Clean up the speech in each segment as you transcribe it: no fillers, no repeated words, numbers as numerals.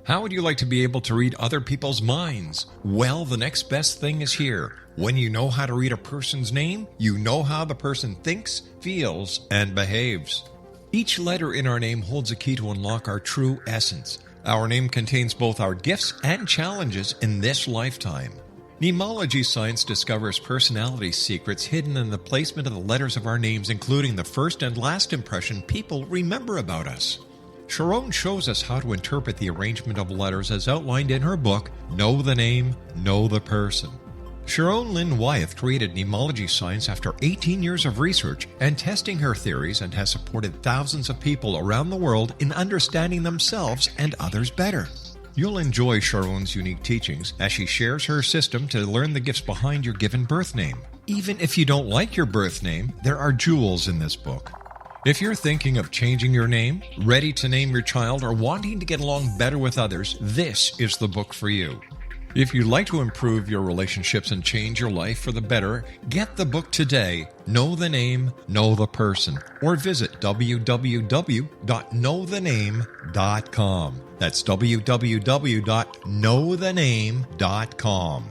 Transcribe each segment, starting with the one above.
How would you like to be able to read other people's minds? Well, the next best thing is here. When you know how to read a person's name, you know how the person thinks, feels, and behaves. Each letter in our name holds a key to unlock our true essence. Our name contains both our gifts and challenges in this lifetime. Mnemology science discovers personality secrets hidden in the placement of the letters of our names, including the first and last impression people remember about us. Sharon shows us how to interpret the arrangement of letters as outlined in her book, Know the Name, Know the Person. Sharon Lynn Wyeth created mnemology science after 18 years of research and testing her theories, and has supported thousands of people around the world in understanding themselves and others better. You'll enjoy Sharon's unique teachings as she shares her system to learn the gifts behind your given birth name. Even if you don't like your birth name, there are jewels in this book. If you're thinking of changing your name, ready to name your child, or wanting to get along better with others, this is the book for you. If you'd like to improve your relationships and change your life for the better, get the book today, Know the Name, Know the Person, or visit www.knowthename.com. That's www.knowthename.com.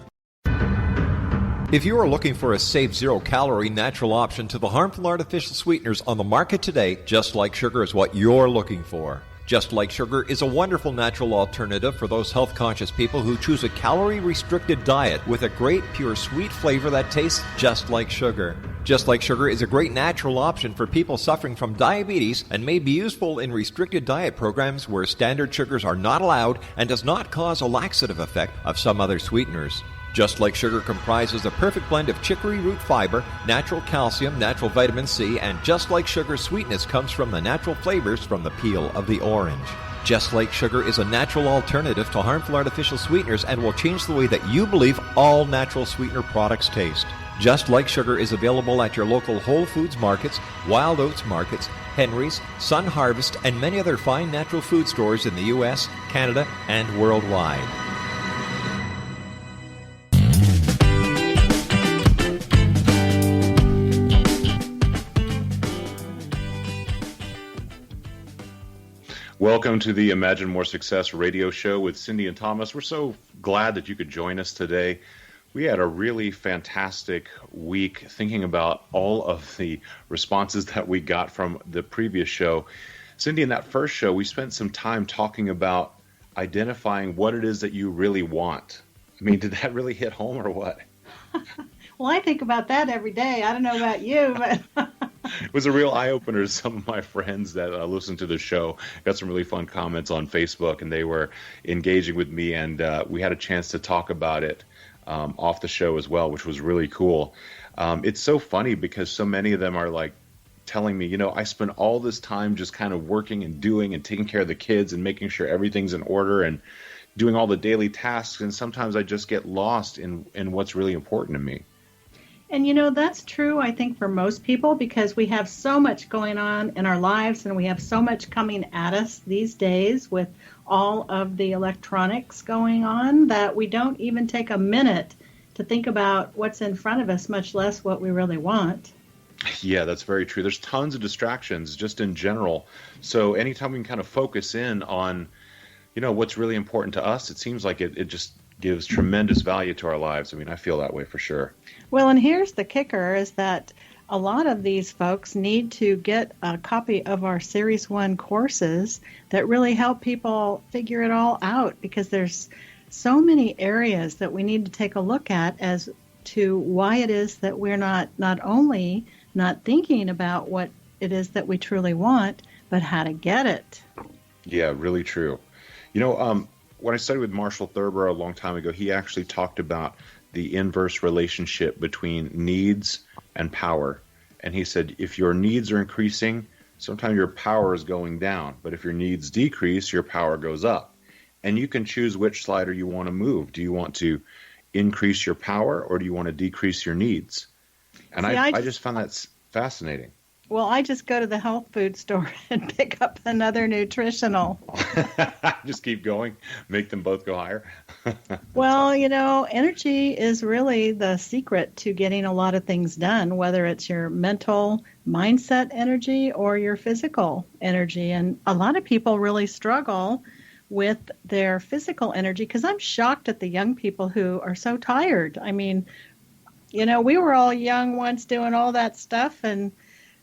If you are looking for a safe, zero-calorie natural option to the harmful artificial sweeteners on the market today, Just Like Sugar is what you're looking for. Just Like Sugar is a wonderful natural alternative for those health-conscious people who choose a calorie-restricted diet with a great, pure, sweet flavor that tastes just like sugar. Just Like Sugar is a great natural option for people suffering from diabetes and may be useful in restricted diet programs where standard sugars are not allowed and does not cause a laxative effect of some other sweeteners. Just Like Sugar comprises a perfect blend of chicory root fiber, natural calcium, natural vitamin C, and Just Like Sugar's sweetness comes from the natural flavors from the peel of the orange. Just Like Sugar is a natural alternative to harmful artificial sweeteners and will change the way that you believe all natural sweetener products taste. Just Like Sugar is available at your local Whole Foods markets, Wild Oats markets, Henry's, Sun Harvest, and many other fine natural food stores in the U.S., Canada, and worldwide. Welcome to the Imagine More Success radio show with Cindy and Thomas. We're so glad that you could join us today. We had a really fantastic week thinking about all of the responses that we got from the previous show. Cindy, in that first show, we spent some time talking about identifying what it is that you really want. I mean, did that really hit home or what? Well, I think about that every day. I don't know about you, but... It was a real eye-opener. Some of my friends that listened to the show got some really fun comments on Facebook, and they were engaging with me, and we had a chance to talk about it off the show as well, which was really cool. It's so funny because so many of them are like telling me, I spend all this time just kind of working and doing and taking care of the kids and making sure everything's in order and doing all the daily tasks, and sometimes I just get lost in what's really important to me. And that's true, I think, for most people, because we have so much going on in our lives and we have so much coming at us these days with all of the electronics going on that we don't even take a minute to think about what's in front of us, much less what we really want. Yeah, that's very true. There's tons of distractions just in general. So anytime we can kind of focus in on, what's really important to us, it seems like it just gives tremendous value to our lives. I mean, I feel that way for sure. Well, and here's the kicker is that a lot of these folks need to get a copy of our Series 1 courses that really help people figure it all out, because there's so many areas that we need to take a look at as to why it is that we're not only not thinking about what it is that we truly want, but how to get it. Yeah, really true. When I studied with Marshall Thurber a long time ago, he actually talked about the inverse relationship between needs and power. And he said, if your needs are increasing, sometimes your power is going down. But if your needs decrease, your power goes up. And you can choose which slider you want to move. Do you want to increase your power, or do you want to decrease your needs? And I just found that fascinating. Well, I just go to the health food store and pick up another nutritional. Just keep going, make them both go higher. Well, energy is really the secret to getting a lot of things done, whether it's your mental mindset energy or your physical energy. And a lot of people really struggle with their physical energy, because I'm shocked at the young people who are so tired. I mean, we were all young once doing all that stuff, and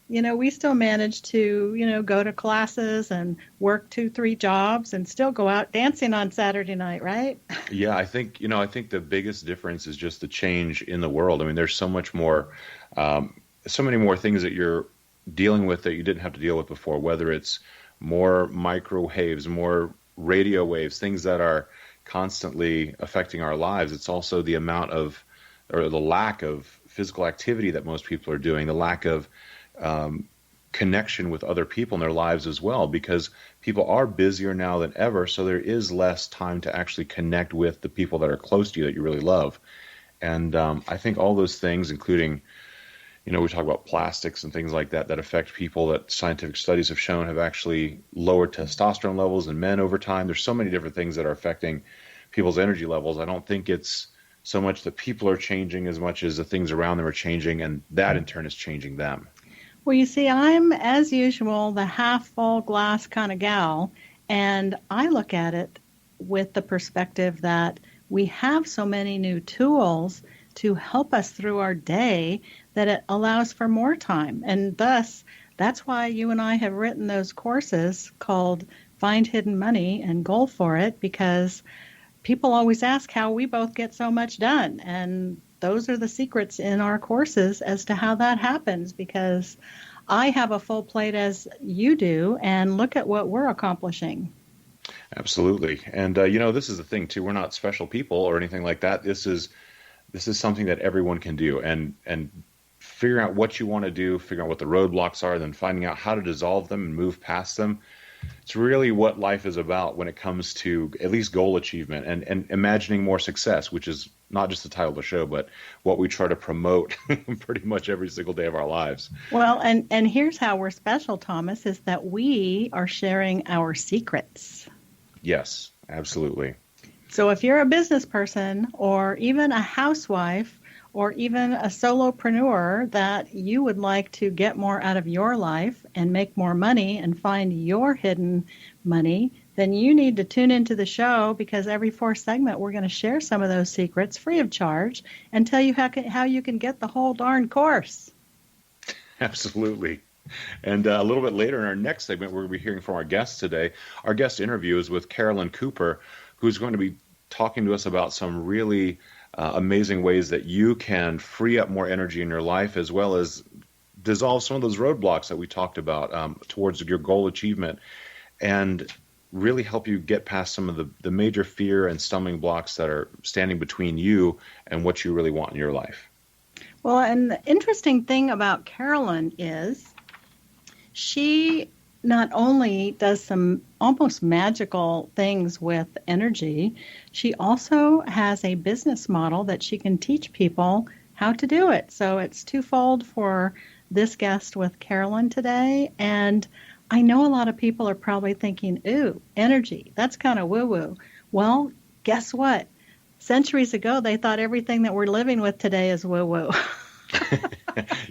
we still managed to, go to classes and work 2, 3 jobs and still go out dancing on Saturday night, right? Yeah, I think the biggest difference is just the change in the world. I mean, there's so much more, so many more things that you're dealing with that you didn't have to deal with before, whether it's more microwaves, more radio waves, things that are constantly affecting our lives. It's also the amount of, or the lack of physical activity that most people are doing, the lack of connection with other people in their lives as well, because people are busier now than ever, so there is less time to actually connect with the people that are close to you that you really love. And I think all those things, including, we talk about plastics and things like that that affect people, that scientific studies have shown have actually lowered testosterone levels in men over time. There's so many different things that are affecting people's energy levels. I don't think it's so much that people are changing as much as the things around them are changing, and that in turn is changing them. Well, you see, I'm, as usual, the half full glass kind of gal, and I look at it with the perspective that we have so many new tools to help us through our day that it allows for more time. And thus, that's why you and I have written those courses called Find Hidden Money and Goal for It, because people always ask how we both get so much done. And those are the secrets in our courses as to how that happens, because I have a full plate as you do, and look at what we're accomplishing. Absolutely. And, this is the thing, too. We're not special people or anything like that. This is something that everyone can do. And figuring out what you want to do, figuring out what the roadblocks are, then finding out how to dissolve them and move past them. It's really what life is about when it comes to at least goal achievement and imagining more success, which is not just the title of the show, but what we try to promote pretty much every single day of our lives. Well, and here's how we're special, Thomas, is that we are sharing our secrets. Yes, absolutely. So if you're a business person or even a housewife or even a solopreneur that you would like to get more out of your life and make more money and find your hidden money, then you need to tune into the show, because every 4th segment we're going to share some of those secrets free of charge and tell you how you can get the whole darn course. Absolutely. And a little bit later in our next segment, we're going to be hearing from our guests today. Our guest interview is with Carolyn Cooper, who's going to be talking to us about some really amazing ways that you can free up more energy in your life, as well as dissolve some of those roadblocks that we talked about towards your goal achievement, and really help you get past some of the major fear and stumbling blocks that are standing between you and what you really want in your life. Well, and the interesting thing about Carolyn is she not only does some almost magical things with energy, she also has a business model that she can teach people how to do it. So it's twofold for this guest with Carolyn today. And I know a lot of people are probably thinking, ooh, energy, that's kind of woo-woo. Well, guess what? Centuries ago, they thought everything that we're living with today is woo-woo.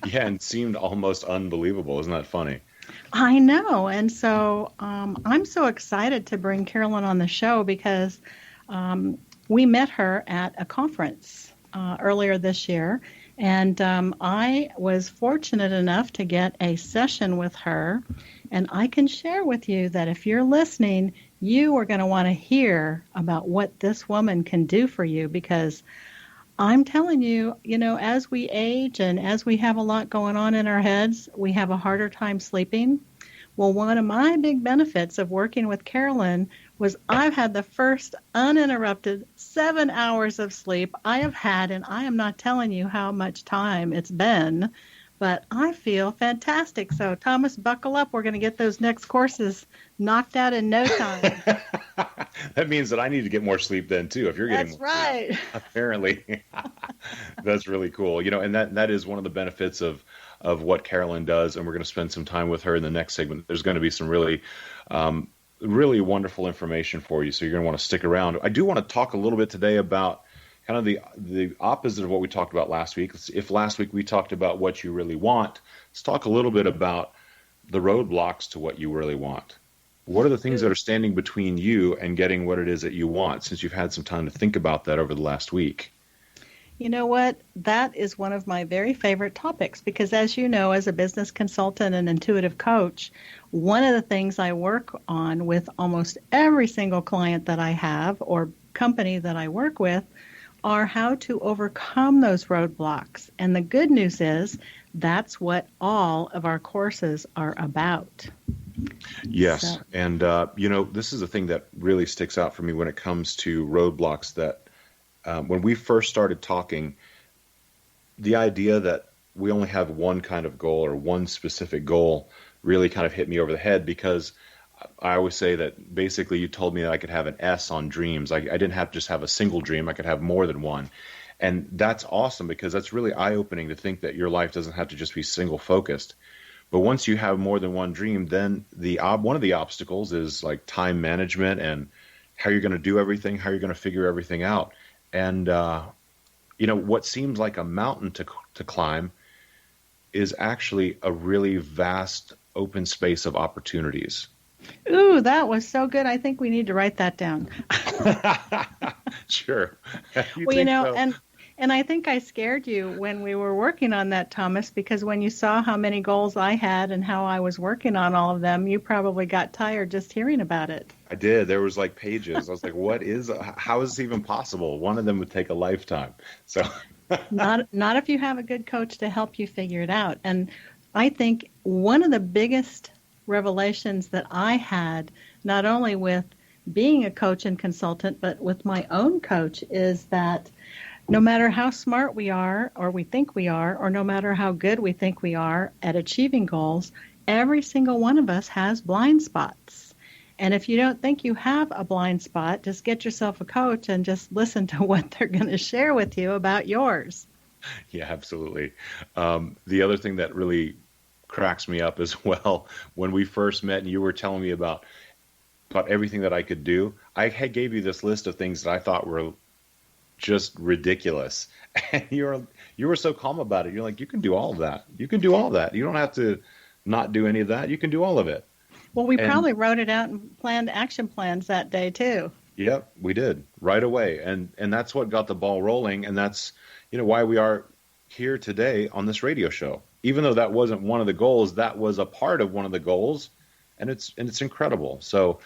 Yeah, and seemed almost unbelievable. Isn't that funny? I know. And so I'm so excited to bring Carolyn on the show, because we met her at a conference earlier this year. And I was fortunate enough to get a session with her. And I can share with you that if you're listening, you are going to want to hear about what this woman can do for you, because I'm telling you, as we age and as we have a lot going on in our heads, we have a harder time sleeping. Well, one of my big benefits of working with Carolyn was I've had the first uninterrupted 7 hours of sleep I have had, and I am not telling you how much time it's been, but I feel fantastic. So, Thomas, buckle up. We're going to get those next courses knocked out in no time. That means that I need to get more sleep then, too, if you're getting That's more right. sleep. Apparently. That's really cool. And that is one of the benefits of what Carolyn does, and we're going to spend some time with her in the next segment. There's going to be some really really wonderful information for you, so you're going to want to stick around. I do want to talk a little bit today about kind of the opposite of what we talked about last week. If last week we talked about what you really want, let's talk a little bit about the roadblocks to what you really want. What are the things that are standing between you and getting what it is that you want, since you've had some time to think about that over the last week? You know what? That is one of my very favorite topics because, as you know, as a business consultant and intuitive coach, one of the things I work on with almost every single client that I have or company that I work with are how to overcome those roadblocks. And the good news is that's what all of our courses are about. Yes. So. And, this is the thing that really sticks out for me when it comes to roadblocks that when we first started talking, the idea that we only have one kind of goal or one specific goal really kind of hit me over the head, because I always say that basically you told me that I could have an S on dreams. I didn't have to just have a single dream. I could have more than one. And that's awesome, because that's really eye-opening to think that your life doesn't have to just be single-focused. But once you have more than one dream, then one of the obstacles is like time management and how you're going to do everything, how you're going to figure everything out. And, what seems like a mountain to climb is actually a really vast open space of opportunities. Ooh, that was so good. I think we need to write that down. Sure. So? And I think I scared you when we were working on that, Thomas, because when you saw how many goals I had and how I was working on all of them, you probably got tired just hearing about it. I did. There was like pages. I was like, how is this even possible? One of them would take a lifetime. So not if you have a good coach to help you figure it out. And I think one of the biggest revelations that I had, not only with being a coach and consultant, but with my own coach, is that no matter how smart we are, or we think we are, or no matter how good we think we are at achieving goals, every single one of us has blind spots. And if you don't think you have a blind spot, just get yourself a coach and just listen to what they're going to share with you about yours. Yeah, absolutely. The other thing that really cracks me up as well, when we first met and you were telling me about everything that I could do, I gave you this list of things that I thought were just ridiculous, and you were so calm about it. You're like, you can do all of that. You can do all of that. You don't have to not do any of that. You can do all of it. Well, we probably wrote it out and planned action plans that day too. Yep, we did right away, and that's what got the ball rolling, and that's why we are here today on this radio show. Even though that wasn't one of the goals, that was a part of one of the goals, and it's incredible. So,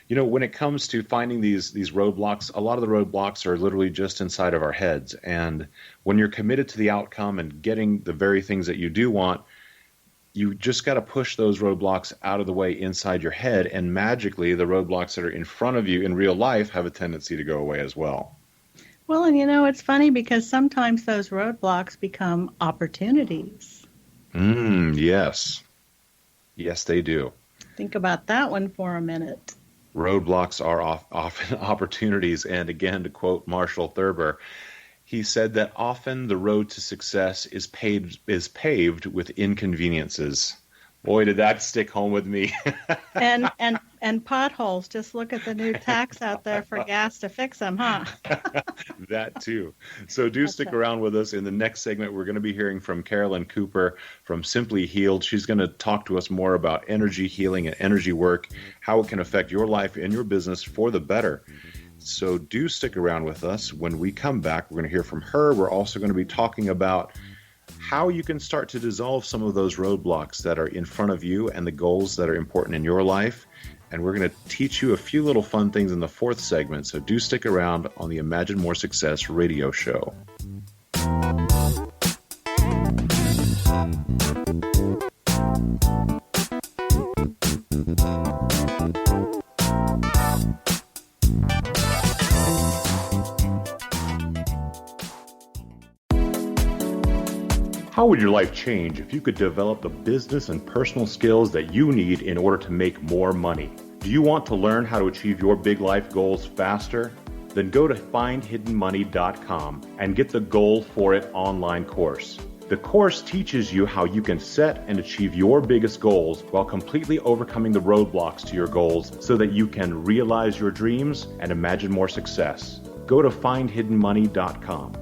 when it comes to finding these roadblocks, a lot of the roadblocks are literally just inside of our heads. And when you're committed to the outcome and getting the very things that you do want, you just got to push those roadblocks out of the way inside your head. And magically, the roadblocks that are in front of you in real life have a tendency to go away as well. Well, and it's funny because sometimes those roadblocks become opportunities. Yes. Yes, they do. Think about that one for a minute. Roadblocks are often opportunities. And again, to quote Marshall Thurber, he said that often the road to success is paved with inconveniences. Boy, did that stick home with me. and potholes. Just look at the new tax out there for gas to fix them, huh? That too. So stick around with us. In the next segment, we're going to be hearing from Carolyn Cooper from Simply Healed. She's going to talk to us more about energy healing and energy work, how it can affect your life and your business for the better. So stick around with us. When we come back, we're going to hear from her. We're also going to be talking about how you can start to dissolve some of those roadblocks that are in front of you and the goals that are important in your life. And we're going to teach you a few little fun things in the fourth segment. So stick around on the Imagine More Success radio show. How would your life change if you could develop the business and personal skills that you need in order to make more money? Do you want to learn how to achieve your big life goals faster? Then go to findhiddenmoney.com and get the Goal for It online course. The course teaches you how you can set and achieve your biggest goals while completely overcoming the roadblocks to your goals so that you can realize your dreams and imagine more success. Go to findhiddenmoney.com.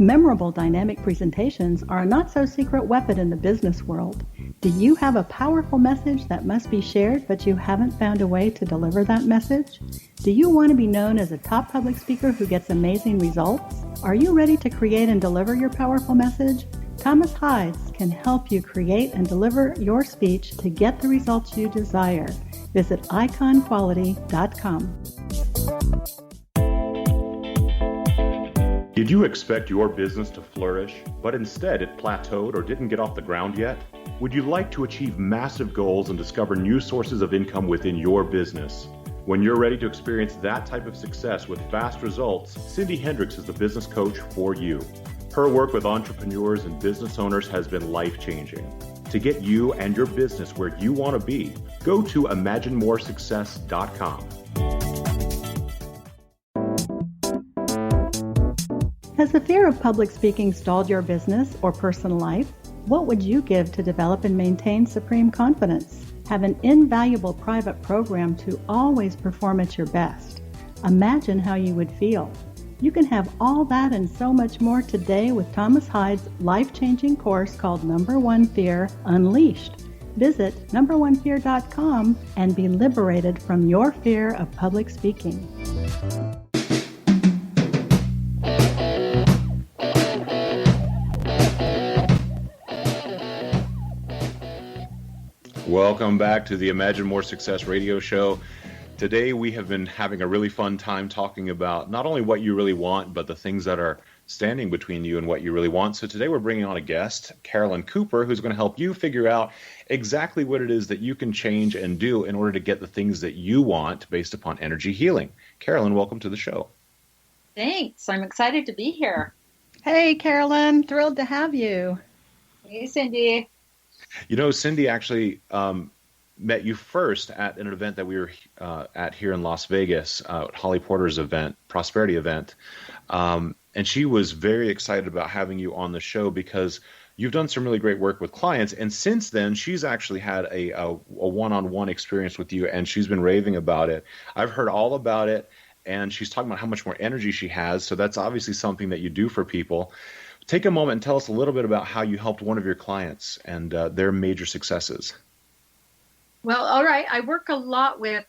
Memorable dynamic presentations are a not-so-secret weapon in the business world. Do you have a powerful message that must be shared, but you haven't found a way to deliver that message? Do you want to be known as a top public speaker who gets amazing results? Are you ready to create and deliver your powerful message? Thomas Hides can help you create and deliver your speech to get the results you desire. Visit iconquality.com. Did you expect your business to flourish, but instead it plateaued or didn't get off the ground yet? Would you like to achieve massive goals and discover new sources of income within your business? When you're ready to experience that type of success with fast results, Cindy Hendricks is the business coach for you. Her work with entrepreneurs and business owners has been life-changing. To get you and your business where you want to be, go to imaginemoresuccess.com. Has the fear of public speaking stalled your business or personal life? What would you give to develop and maintain supreme confidence? Have an invaluable private program to always perform at your best. Imagine how you would feel. You can have all that and so much more today with Thomas Hides' life-changing course called Number One Fear Unleashed. Visit numberonefear.com and be liberated from your fear of public speaking. Welcome back to the Imagine More Success radio show. Today we have been having a really fun time talking about not only what you really want, but the things that are standing between you and what you really want. So today we're bringing on a guest, Carolyn Cooper, who's going to help you figure out exactly what it is that you can change and do in order to get the things that you want based upon energy healing. Carolyn, welcome to the show. Thanks. I'm excited to be here. Hey, Carolyn. Thrilled to have you. Hey, Cindy. You know, Cindy actually met you first at an event that we were at here in Las Vegas, Holly Porter's event, prosperity event. And she was very excited about having you on the show because you've done some really great work with clients. And since then, she's actually had a one-on-one experience with you, and she's been raving about it. I've heard all about it, and she's talking about how much more energy she has. So that's obviously something that you do for people. Take a moment and tell us a little bit about how you helped one of your clients and their major successes. Well, all right. I work a lot with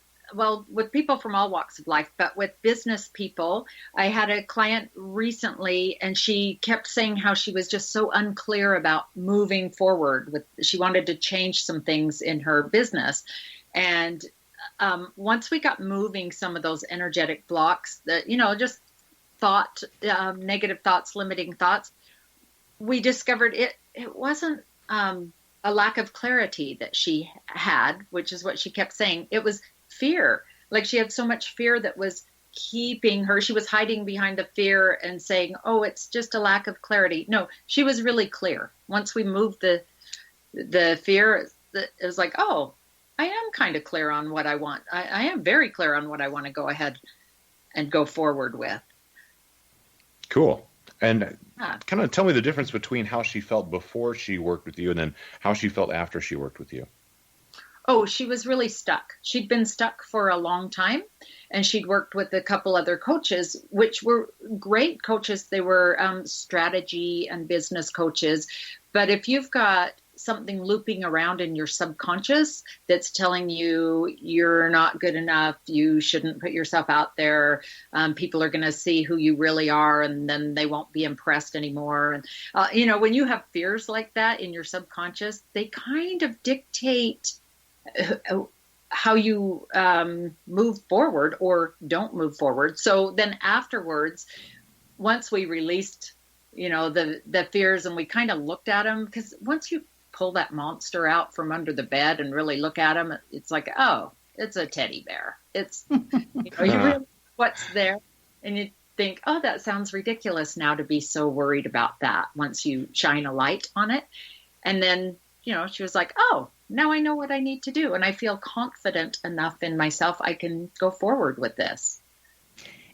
people from all walks of life, but with business people. I had a client recently, and she kept saying how she was just so unclear about moving forward. She wanted to change some things in her business. And once we got moving some of those energetic blocks, that, just thought, negative thoughts, limiting thoughts, we discovered it wasn't a lack of clarity that she had, which is what she kept saying. It was fear. Like she had so much fear that was keeping her. She was hiding behind the fear and saying, oh, it's just a lack of clarity. No, she was really clear. Once we moved the fear, it was like, oh, I am kind of clear on what I want. I am very clear on what I want to go ahead and go forward with. Cool. And kind of tell me the difference between how she felt before she worked with you and then how she felt after she worked with you. Oh, she was really stuck. She'd been stuck for a long time, and she'd worked with a couple other coaches, which were great coaches. They were strategy and business coaches. But if you've got something looping around in your subconscious that's telling you you're not good enough, you shouldn't put yourself out there, people are going to see who you really are, and then they won't be impressed anymore. And when you have fears like that in your subconscious, they kind of dictate how you move forward or don't move forward. So then afterwards, once we released, the fears, and we kind of looked at them, because once you pull that monster out from under the bed and really look at him, it's like, oh, it's a teddy bear. It's, you really, what's there? And you think, oh, that sounds ridiculous now to be so worried about that once you shine a light on it. And then, she was like, oh, now I know what I need to do. And I feel confident enough in myself. I can go forward with this.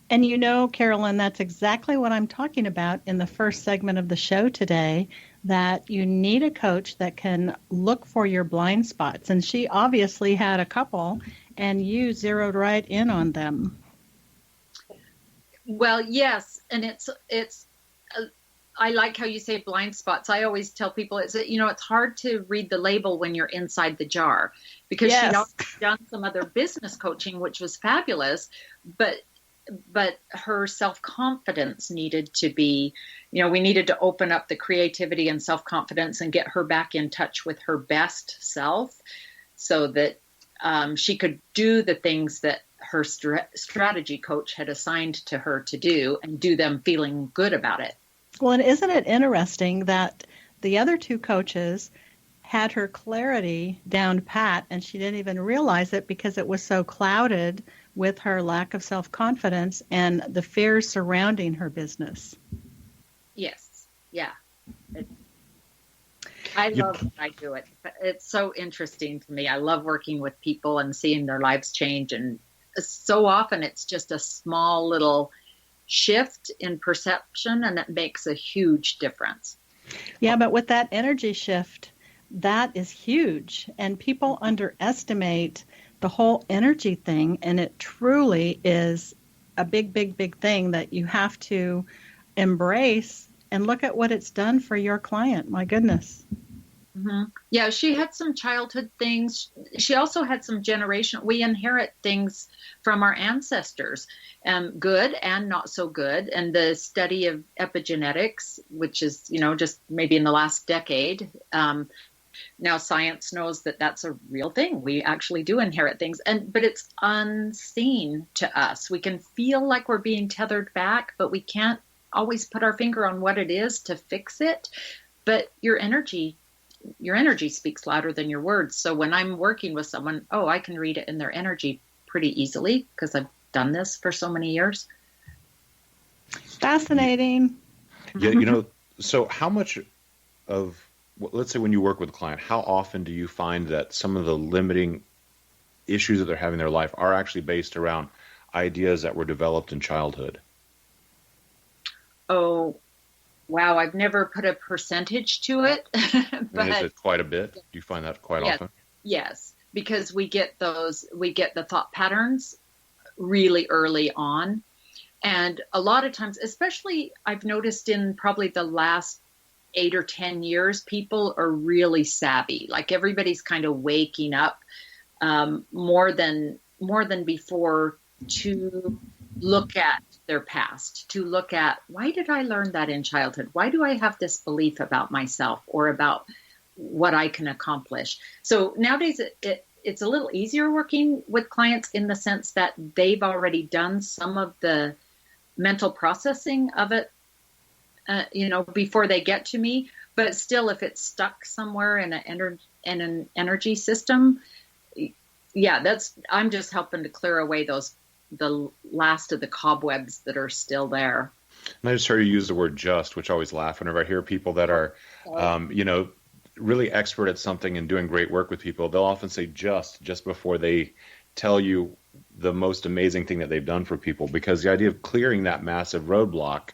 And Carolyn, that's exactly what I'm talking about in the first segment of the show today, that you need a coach that can look for your blind spots. And she obviously had a couple, and you zeroed right in on them. Well, yes. And it's I like how you say blind spots. I always tell people it's hard to read the label when you're inside the jar, because Yes. she'd also done some other business coaching, which was fabulous, but her self-confidence needed to be, we needed to open up the creativity and self-confidence and get her back in touch with her best self, so that she could do the things that her strategy coach had assigned to her to do, and do them feeling good about it. Well, and isn't it interesting that the other two coaches had her clarity down pat, and she didn't even realize it because it was so clouded with her lack of self-confidence and the fears surrounding her business. Yes. Yeah. I love that I do it. It's so interesting to me. I love working with people and seeing their lives change. And so often it's just a small little shift in perception, and it makes a huge difference. Yeah, but with that energy shift, that is huge. And people underestimate the whole energy thing. And it truly is a big, big, big thing that you have to embrace, and look at what it's done for your client. My goodness. Mm-hmm. Yeah, she had some childhood things. She also had some we inherit things from our ancestors, good and not so good. And the study of epigenetics, which is, just maybe in the last decade, now science knows that that's a real thing. We actually do inherit things, but it's unseen to us. We can feel like we're being tethered back, but we can't always put our finger on what it is to fix it. But your energy speaks louder than your words. So when I'm working with someone, I can read it in their energy pretty easily because I've done this for so many years. Fascinating. Yeah, so how much of, let's say when you work with a client, how often do you find that some of the limiting issues that they're having in their life are actually based around ideas that were developed in childhood? Oh, wow. I've never put a percentage to it. But is it quite a bit? Do you find that quite often? Yes, because we get the thought patterns really early on. And a lot of times, especially I've noticed in probably the last 8 or 10 years, people are really savvy. Like everybody's kind of waking up more than before to look at their past, to look at, why did I learn that in childhood? Why do I have this belief about myself or about what I can accomplish? So nowadays it's a little easier working with clients in the sense that they've already done some of the mental processing of it, before they get to me. But still, if it's stuck somewhere in an energy system, I'm just helping to clear away the last of the cobwebs that are still there. And I just heard you use the word just, which I always laugh whenever I hear people that are, really expert at something and doing great work with people. They'll often say just before they tell you the most amazing thing that they've done for people, because the idea of clearing that massive roadblock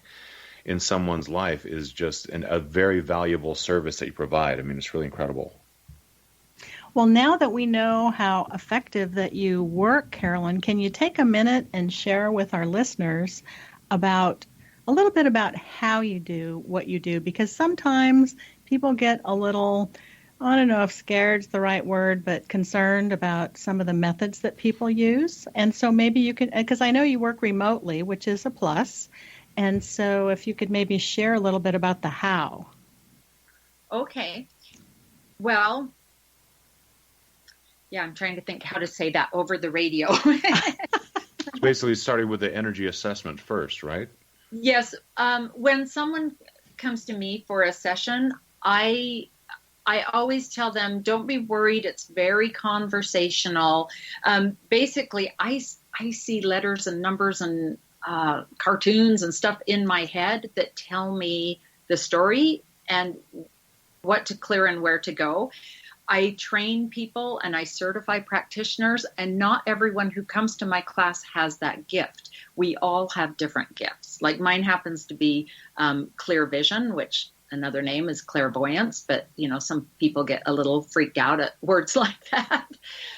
in someone's life is just a very valuable service that you provide. I mean, it's really incredible. Well, now that we know how effective that you work, Carolyn, can you take a minute and share with our listeners a little bit about how you do what you do? Because sometimes people get a little, I don't know if scared's the right word, but concerned about some of the methods that people use. And so maybe you can, because I know you work remotely, which is a plus. And so if you could maybe share a little bit about the how. Okay. Well, yeah, I'm trying to think how to say that over the radio. It's basically starting with the energy assessment first, right? Yes. When someone comes to me for a session, I always tell them, don't be worried. It's very conversational. Basically, I see letters and numbers and cartoons and stuff in my head that tell me the story and what to clear and where to go. I train people and I certify practitioners, and not everyone who comes to my class has that gift. We all have different gifts. Like mine happens to be clear vision, which another name is clairvoyance, but, some people get a little freaked out at words like that.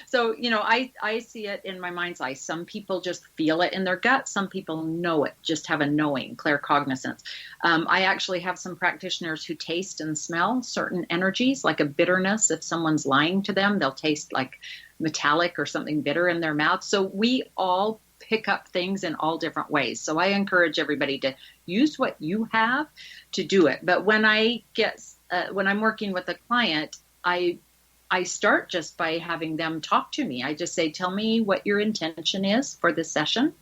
So, I see it in my mind's eye. Some people just feel it in their gut. Some people know it, just have a knowing, claircognizance. I actually have some practitioners who taste and smell certain energies, like a bitterness. If someone's lying to them, they'll taste like metallic or something bitter in their mouth. So we all pick up things in all different ways. So I encourage everybody to use what you have to do it. But when when I'm working with a client, I start just by having them talk to me. I just say, tell me what your intention is for this session.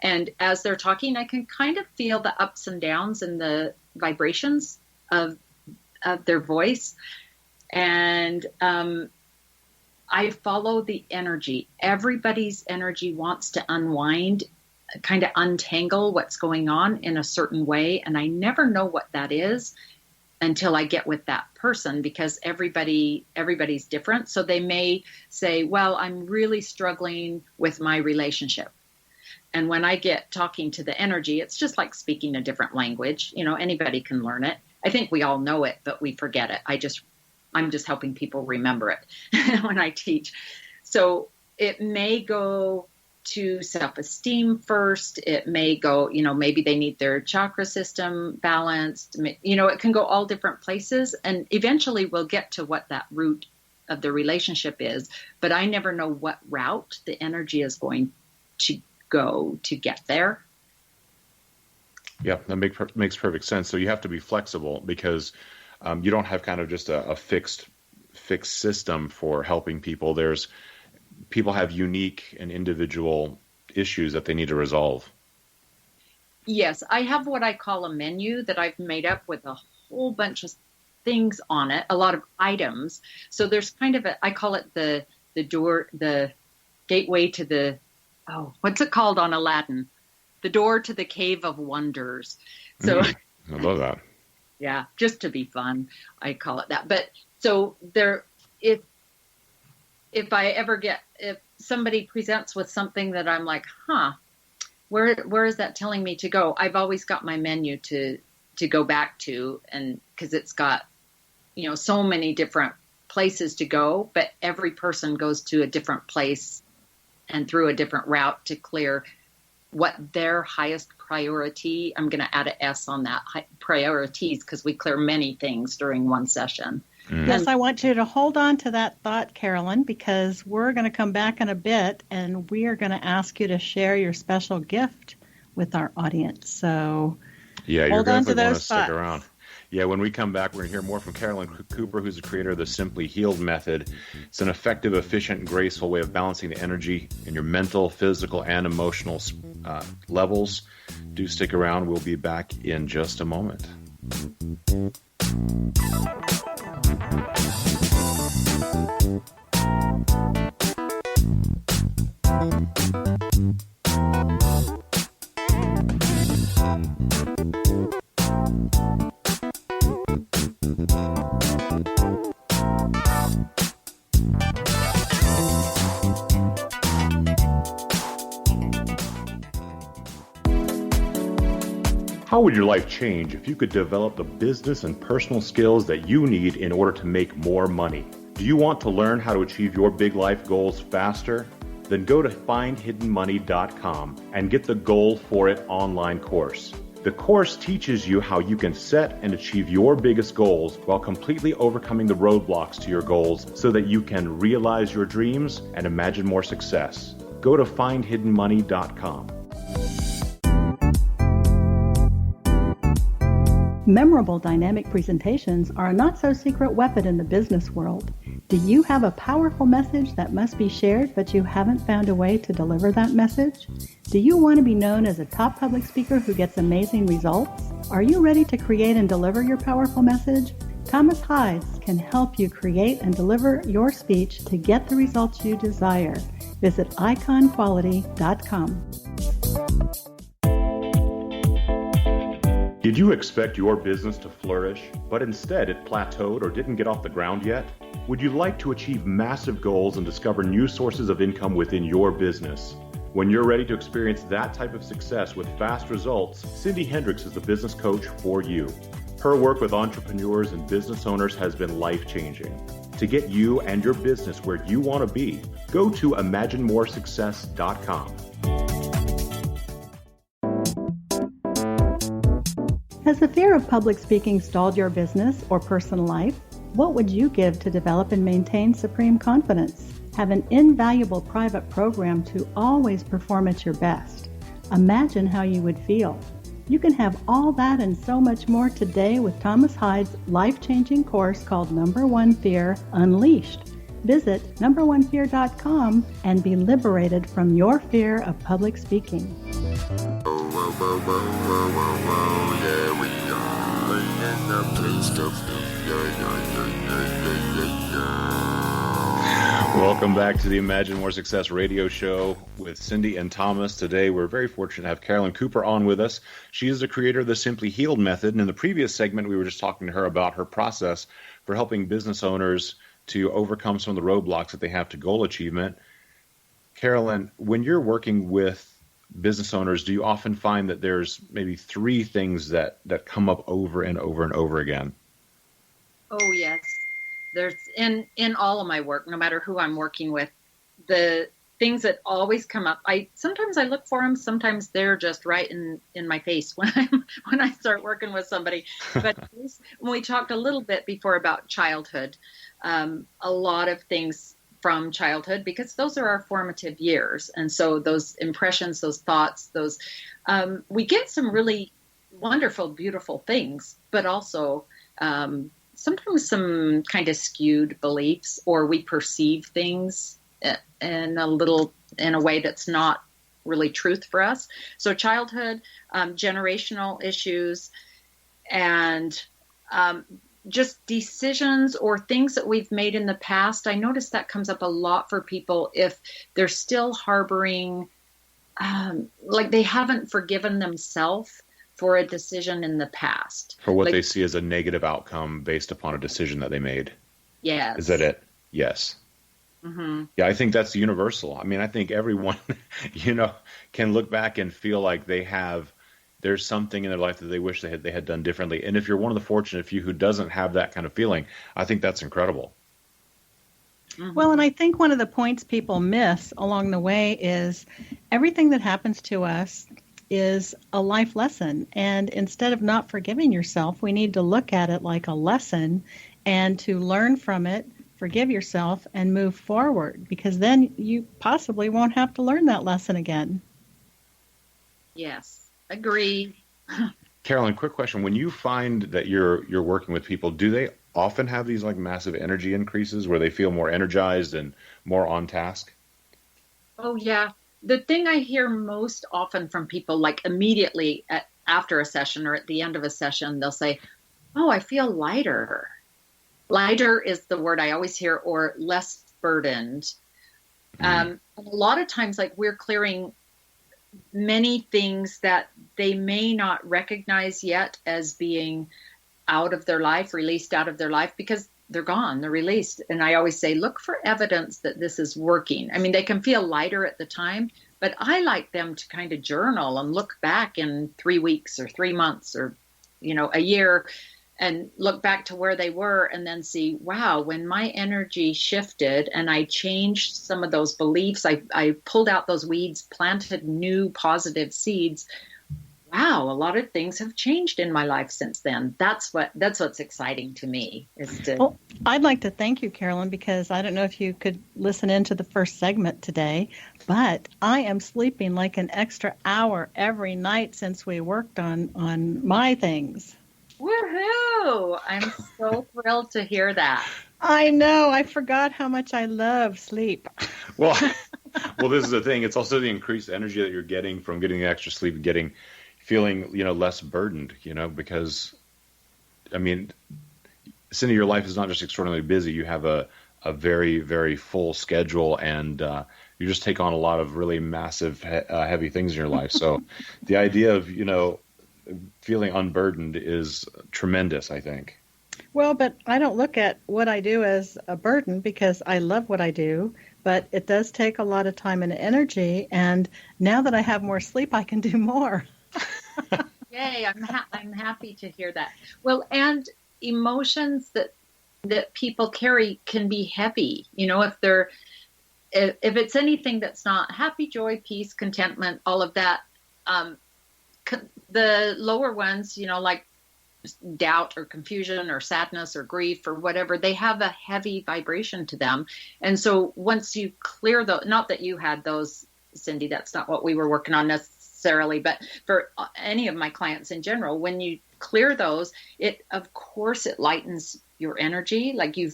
And as they're talking, I can kind of feel the ups and downs and the vibrations of their voice. And I follow the energy. Everybody's energy wants to unwind, kind of untangle what's going on in a certain way. And I never know what that is until I get with that person, because everybody's different. So they may say, well, I'm really struggling with my relationship. And when I get talking to the energy, it's just like speaking a different language. Anybody can learn it. I think we all know it, but we forget it. I'm just helping people remember it when I teach. So it may go to self-esteem first. It may go, maybe they need their chakra system balanced. It can go all different places. And eventually we'll get to what that root of the relationship is. But I never know what route the energy is going to go to get there. Yeah, that makes perfect sense. So you have to be flexible, because you don't have kind of just a fixed system for helping people. People have unique and individual issues that they need to resolve. Yes, I have what I call a menu that I've made up with a whole bunch of things on it, a lot of items. So there's kind of I call it the door, the gateway to the, what's it called on Aladdin? The door to the cave of wonders. So I love that. Yeah, just to be fun, I call it that. But so if somebody presents with something that I'm like, where is that telling me to go? I've always got my menu to go back to, and because it's got, so many different places to go, but every person goes to a different place and through a different route to clear what their highest priority. I'm going to add an S on that, priorities, because we clear many things during one session. Yes, I want you to hold on to that thought, Carolyn, because we're going to come back in a bit and we are going to ask you to share your special gift with our audience. So yeah, you're going to want to stick thoughts. Around. Yeah, when we come back, we're going to hear more from Carolyn Cooper, who's the creator of the SimplyHealed Method. It's an effective, efficient, and graceful way of balancing the energy in your mental, physical, and emotional levels. Do stick around. We'll be back in just a moment. How would your life change if you could develop the business and personal skills that you need in order to make more money? Do you want to learn how to achieve your big life goals faster? Then go to findhiddenmoney.com and get the Goal for It online course. The course teaches you how you can set and achieve your biggest goals while completely overcoming the roadblocks to your goals so that you can realize your dreams and imagine more success. Go to findhiddenmoney.com. Memorable dynamic presentations are a not-so-secret weapon in the business world. Do you have a powerful message that must be shared, but you haven't found a way to deliver that message? Do you want to be known as a top public speaker who gets amazing results? Are you ready to create and deliver your powerful message? Thomas Hides can help you create and deliver your speech to get the results you desire. Visit iconquality.com. Did you expect your business to flourish, but instead it plateaued or didn't get off the ground yet? Would you like to achieve massive goals and discover new sources of income within your business? When you're ready to experience that type of success with fast results, Cindy Hendricks is the business coach for you. Her work with entrepreneurs and business owners has been life-changing. To get you and your business where you want to be, go to imaginemoresuccess.com. Has the fear of public speaking stalled your business or personal life? What would you give to develop and maintain supreme confidence? Have an invaluable private program to always perform at your best. Imagine how you would feel. You can have all that and so much more today with Thomas Hyde's life-changing course called Number One Fear Unleashed. Visit numberonefear.com and be liberated from your fear of public speaking. Welcome back to the Imagine More Success radio show with Cindy and Thomas. Today, we're very fortunate to have Carolyn Cooper on with us. She is the creator of the SimplyHealed Method. And in the previous segment, we were just talking to her about her process for helping business owners to overcome some of the roadblocks that they have to goal achievement. Carolyn, when you're working with business owners, do you often find that there's maybe three things that come up over and over and over again? Oh, yes. There's in all of my work, no matter who I'm working with, the things that always come up. Sometimes I look for them. Sometimes they're just right in my face when I start working with somebody. But when we talked a little bit before about childhood, a lot of things from childhood, because those are our formative years, and so those impressions, those thoughts, we get some really wonderful, beautiful things, but also sometimes some kind of skewed beliefs, or we perceive things in a way that's not really truth for us. So childhood, generational issues, and just decisions or things that we've made in the past. I notice that comes up a lot for people if they're still harboring, like they haven't forgiven themselves for a decision in the past. For what they see as a negative outcome based upon a decision that they made. Yes. Is that it? Yes. Mm-hmm. Yeah, I think that's universal. I mean, I think everyone, can look back and feel like there's something in their life that they wish they had done differently. And if you're one of the fortunate few who doesn't have that kind of feeling, I think that's incredible. Mm-hmm. Well, and I think one of the points people miss along the way is everything that happens to us is a life lesson. And instead of not forgiving yourself, we need to look at it like a lesson and to learn from it, forgive yourself, and move forward, because then you possibly won't have to learn that lesson again. Yes, agree. Carolyn, quick question. When you find that you're working with people, do they often have these like massive energy increases where they feel more energized and more on task? Oh, yeah. The thing I hear most often from people, like immediately after a session or at the end of a session, they'll say, oh, I feel lighter. Lighter is the word I always hear, or less burdened. A lot of times, like, we're clearing many things that they may not recognize yet as being out of their life, released out of their life, because they're gone, they're released. And I always say, look for evidence that this is working. I mean, they can feel lighter at the time, but I like them to kind of journal and look back in 3 weeks or 3 months or, a year, and look back to where they were and then see, wow, when my energy shifted and I changed some of those beliefs, I pulled out those weeds, planted new positive seeds. Wow, a lot of things have changed in my life since then. That's what's exciting to me. Well, I'd like to thank you, Carolyn, because I don't know if you could listen into the first segment today, but I am sleeping like an extra hour every night since we worked on my things. Woohoo! I'm so thrilled to hear that. I know. I forgot how much I love sleep. Well, this is the thing. It's also the increased energy that you're getting from getting the extra sleep, feeling, less burdened, because, I mean, Cindy, your life is not just extraordinarily busy. You have a very, very full schedule, and you just take on a lot of really massive, heavy things in your life. So the idea of, feeling unburdened is tremendous, I think. Well, but I don't look at what I do as a burden, because I love what I do, but it does take a lot of time and energy. And now that I have more sleep, I can do more. Yay, I'm happy to hear that. Well, and emotions that people carry can be heavy. If it's anything that's not happy, joy, peace, contentment, all of that, the lower ones, like doubt or confusion or sadness or grief or whatever, they have a heavy vibration to them. And so once you clear not that you had those, Cindy, that's not what we were working on necessarily, but for any of my clients in general, when you clear those, of course it lightens your energy. Like you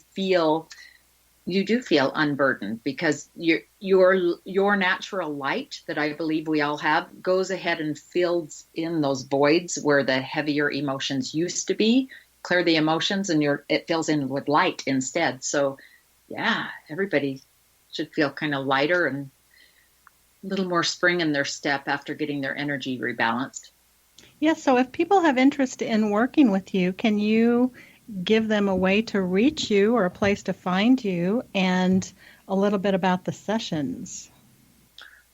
do feel unburdened, because your natural light that I believe we all have goes ahead and fills in those voids where the heavier emotions used to be. Clear the emotions and it fills in with light instead. So yeah, everybody should feel kind of lighter and a little more spring in their step after getting their energy rebalanced. Yeah, so if people have interest in working with you, can you give them a way to reach you or a place to find you, and a little bit about the sessions?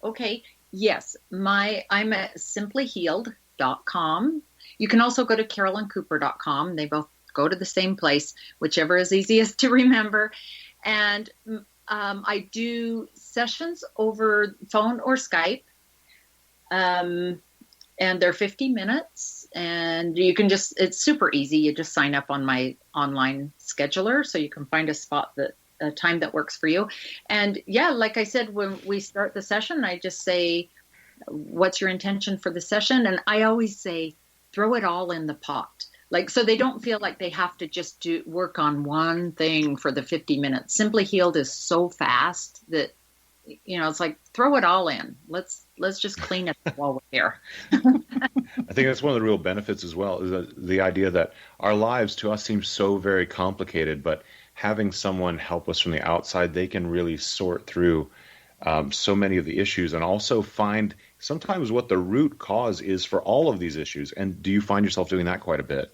Okay, yes. I'm at SimplyHealed.com. You can also go to CarolynCooper.com. They both go to the same place, whichever is easiest to remember. And I do sessions over phone or Skype. And they're 50 minutes, and you can it's super easy. You just sign up on my online scheduler, so you can find a time that works for you. And yeah, like I said, when we start the session, I just say, what's your intention for the session? And I always say, throw it all in the pot. Like, so they don't feel like they have to just work on one thing for the 50 minutes. Simply Healed is so fast that, it's like, throw it all in. Let's just clean it while we're here. I think that's one of the real benefits as well, is the idea that our lives to us seem so very complicated, but having someone help us from the outside, they can really sort through so many of the issues and also find sometimes what the root cause is for all of these issues. And do you find yourself doing that quite a bit?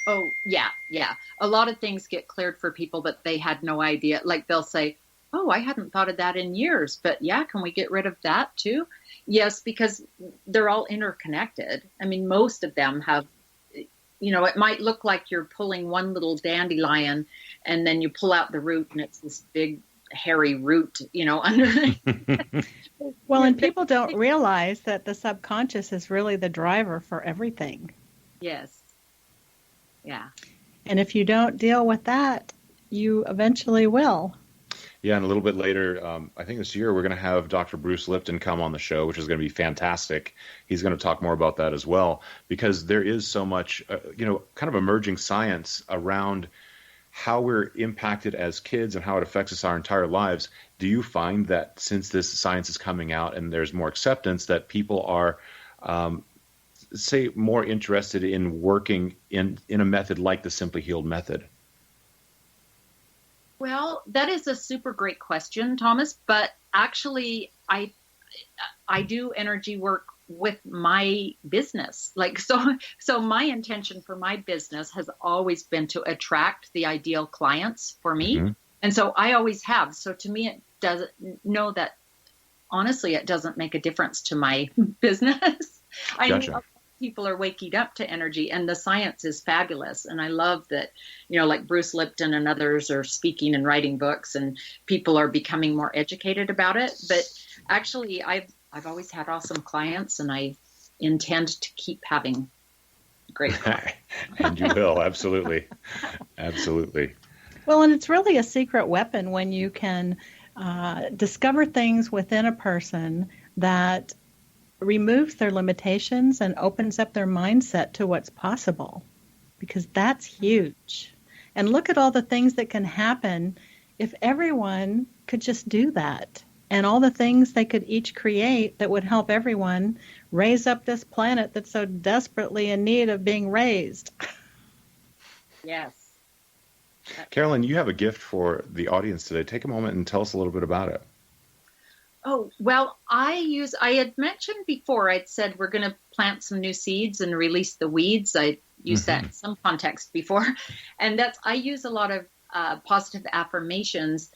Oh, yeah. A lot of things get cleared for people, but they had no idea. Like they'll say, oh, I hadn't thought of that in years, but yeah, can we get rid of that too? Yes, because they're all interconnected. I mean, most of them have, it might look like you're pulling one little dandelion and then you pull out the root and it's this big hairy root, underneath. Well, and people don't realize that the subconscious is really the driver for everything. Yes. Yeah. And if you don't deal with that, you eventually will. Yeah, and a little bit later, I think this year, we're going to have Dr. Bruce Lipton come on the show, which is going to be fantastic. He's going to talk more about that as well, because there is so much, kind of emerging science around how we're impacted as kids and how it affects us our entire lives. Do you find that since this science is coming out and there's more acceptance, that people are, say, more interested in working in a method like the Simply Healed method? Well, that is a super great question, Thomas. But actually, I do energy work with my business. So my intention for my business has always been to attract the ideal clients for me. Mm-hmm. And so I always have. So to me, it doesn't know that, honestly, it doesn't make a difference to my business. I Gotcha. know people are waking up to energy, and the science is fabulous. And I love that, like Bruce Lipton and others are speaking and writing books, and people are becoming more educated about it. But actually, I've always had awesome clients, and I intend to keep having great clients. And you will, absolutely. Absolutely. Well, and it's really a secret weapon when you can discover things within a person that removes their limitations and opens up their mindset to what's possible, because that's huge. And look at all the things that can happen if everyone could just do that, and all the things they could each create that would help everyone raise up this planet that's so desperately in need of being raised. Yes. Carolyn, you have a gift for the audience today. Take a moment and tell us a little bit about it. Oh, well, I had mentioned before, I'd said we're going to plant some new seeds and release the weeds. I used that in some context before. And I use a lot of positive affirmations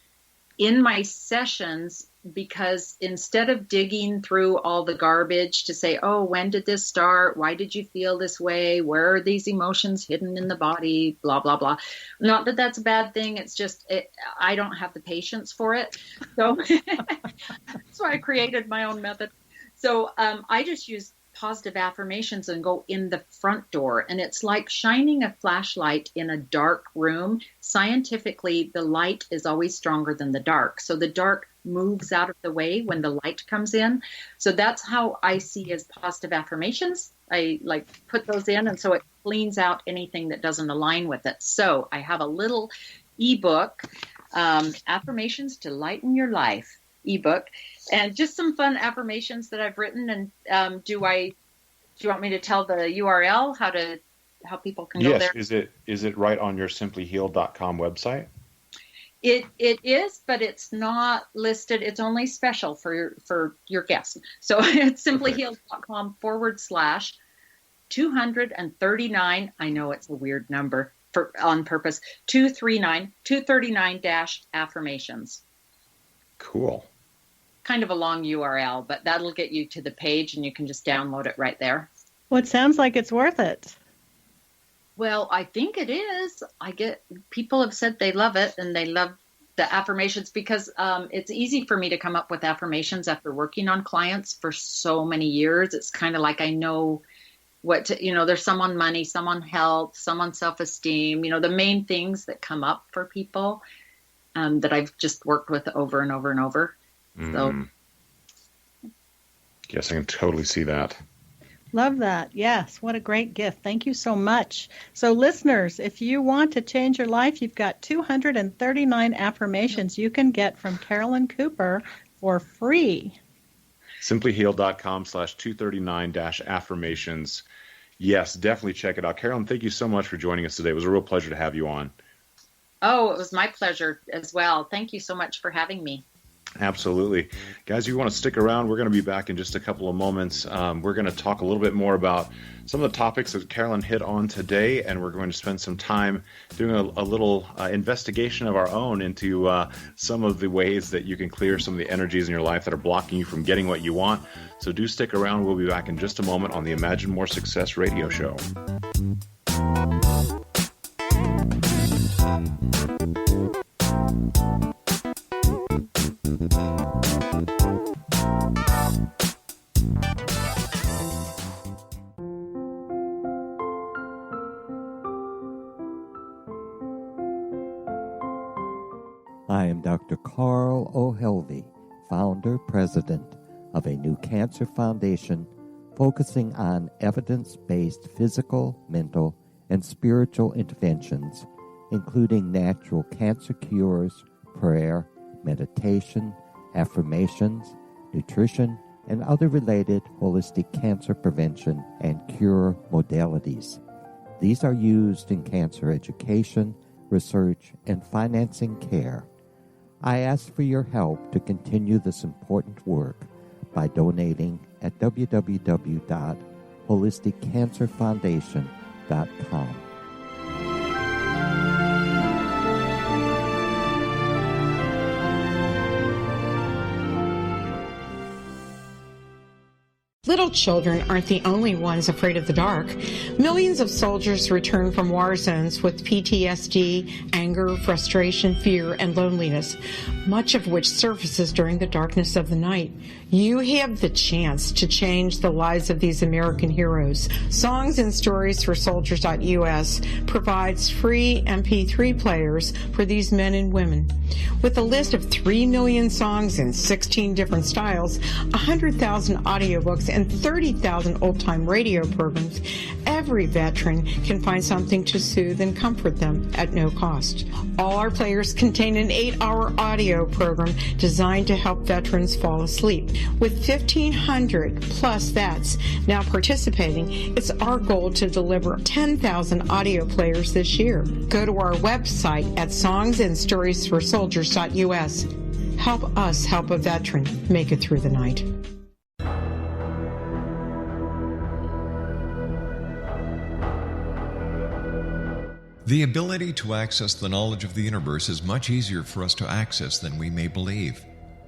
in my sessions because instead of digging through all the garbage to say, oh, when did this start? Why did you feel this way? Where are these emotions hidden in the body? Blah, blah, blah. Not that that's a bad thing. It's just I don't have the patience for it. So that's why I created my own method. So I just use positive affirmations and go in the front door. And it's like shining a flashlight in a dark room. Scientifically, the light is always stronger than the dark. So the dark moves out of the way when the light comes in. So that's how I see as positive affirmations. I like put those in, and so it cleans out anything that doesn't align with it. So I have a little ebook, Affirmations to Lighten Your Life ebook, and just some fun affirmations that I've written. And do you want me to tell the URL how people can go there? Yes. Is it right on your SimplyHealed.com website? It is, but it's not listed. It's only special for your guests. So it's SimplyHealed.com /239. I know it's a weird number on purpose. 239 affirmations. Cool. Kind of a long URL, but that'll get you to the page, and you can just download it right there. Well, it sounds like it's worth it. Well, I think it is. People have said they love it, and they love the affirmations because it's easy for me to come up with affirmations after working on clients for so many years. It's kind of like I know what to, there's some on money, some on health, some on self-esteem, the main things that come up for people that I've just worked with over and over and over. So, yes, I can totally see that. Love that. Yes. What a great gift. Thank you so much. So listeners, if you want to change your life, you've got 239 affirmations you can get from Carolyn Cooper for free. SimplyHealed.com /239-affirmations. Yes, definitely check it out. Carolyn, thank you so much for joining us today. It was a real pleasure to have you on. Oh, it was my pleasure as well. Thank you so much for having me. Absolutely. Guys, if you want to stick around, we're going to be back in just a couple of moments. We're going to talk a little bit more about some of the topics that Carolyn hit on today, and we're going to spend some time doing a little investigation of our own into some of the ways that you can clear some of the energies in your life that are blocking you from getting what you want. So do stick around. We'll be back in just a moment on the Imagine More Success radio show. I am Dr. Carl O'Helvey, founder, president of a new cancer foundation focusing on evidence-based physical, mental, and spiritual interventions, including natural cancer cures, prayer, meditation, affirmations, nutrition, and other related holistic cancer prevention and cure modalities. These are used in cancer education, research, and financing care. I ask for your help to continue this important work by donating at www.holisticcancerfoundation.com. Little children aren't the only ones afraid of the dark. Millions of soldiers return from war zones with PTSD, anger, frustration, fear, and loneliness, much of which surfaces during the darkness of the night. You have the chance to change the lives of these American heroes. Songs and Stories for Soldiers.us provides free MP3 players for these men and women. With a list of 3 million songs in 16 different styles, 100,000 audiobooks, and 30,000 old-time radio programs, every veteran can find something to soothe and comfort them at no cost. All our players contain an 8-hour audio program designed to help veterans fall asleep. With 1,500 plus vets now participating, it's our goal to deliver 10,000 audio players this year. Go to our website at songsandstoriesforsoldiers.us. Help us help a veteran make it through the night. The ability to access the knowledge of the universe is much easier for us to access than we may believe.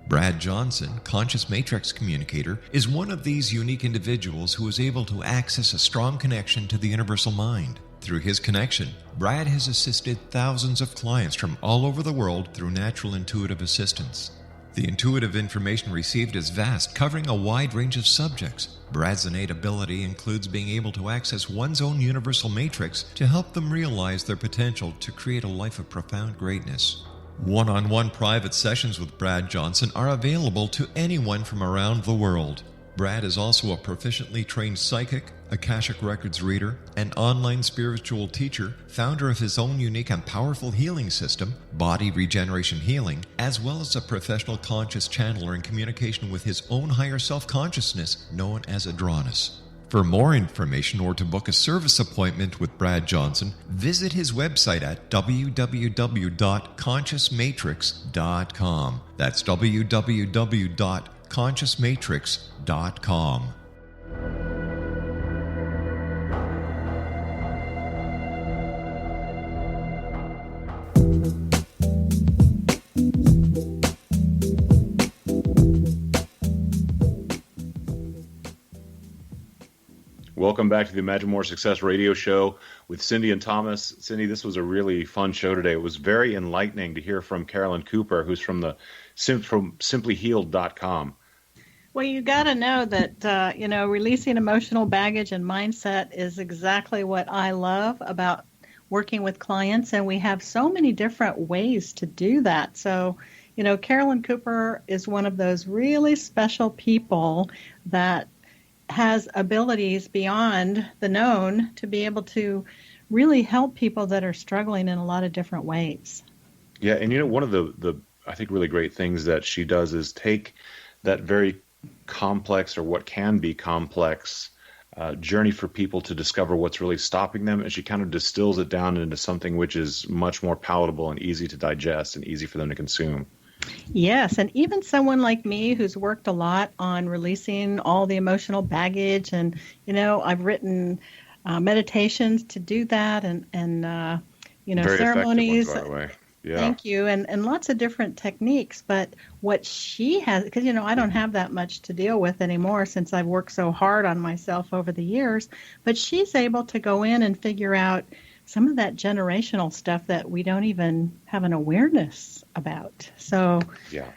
Brad Johnson, Conscious Matrix Communicator, is one of these unique individuals who is able to access a strong connection to the universal mind. Through his connection, Brad has assisted thousands of clients from all over the world through natural intuitive assistance. The intuitive information received is vast, covering a wide range of subjects. Brad's innate ability includes being able to access one's own universal matrix to help them realize their potential to create a life of profound greatness. One-on-one private sessions with Brad Johnson are available to anyone from around the world. Brad is also a proficiently trained psychic, Akashic Records reader, an online spiritual teacher, founder of his own unique and powerful healing system, Body Regeneration Healing, as well as a professional conscious channeler in communication with his own higher self-consciousness known as Adronis. For more information or to book a service appointment with Brad Johnson, visit his website at www.consciousmatrix.com. That's www.consciousmatrix.com. Welcome back to the Imagine More Success radio show with Cindy and Thomas. Cindy, this was a really fun show today. It was very enlightening to hear from Carolyn Cooper, who's from SimplyHealed.com. Well, you got to know that, releasing emotional baggage and mindset is exactly what I love about working with clients. And we have so many different ways to do that. So, Carolyn Cooper is one of those really special people that has abilities beyond the known to be able to really help people that are struggling in a lot of different ways. Yeah, and one of the I think really great things that she does is take that very complex, or what can be complex, journey for people to discover what's really stopping them, and she kind of distills it down into something which is much more palatable and easy to digest and easy for them to consume. Yes, and even someone like me who's worked a lot on releasing all the emotional baggage, and I've written meditations to do that, and Very ceremonies. By the way. Yeah. Thank you, and lots of different techniques. But what she has, because I don't have that much to deal with anymore since I've worked so hard on myself over the years. But she's able to go in and figure out some of that generational stuff that we don't even have an awareness about. So, yeah.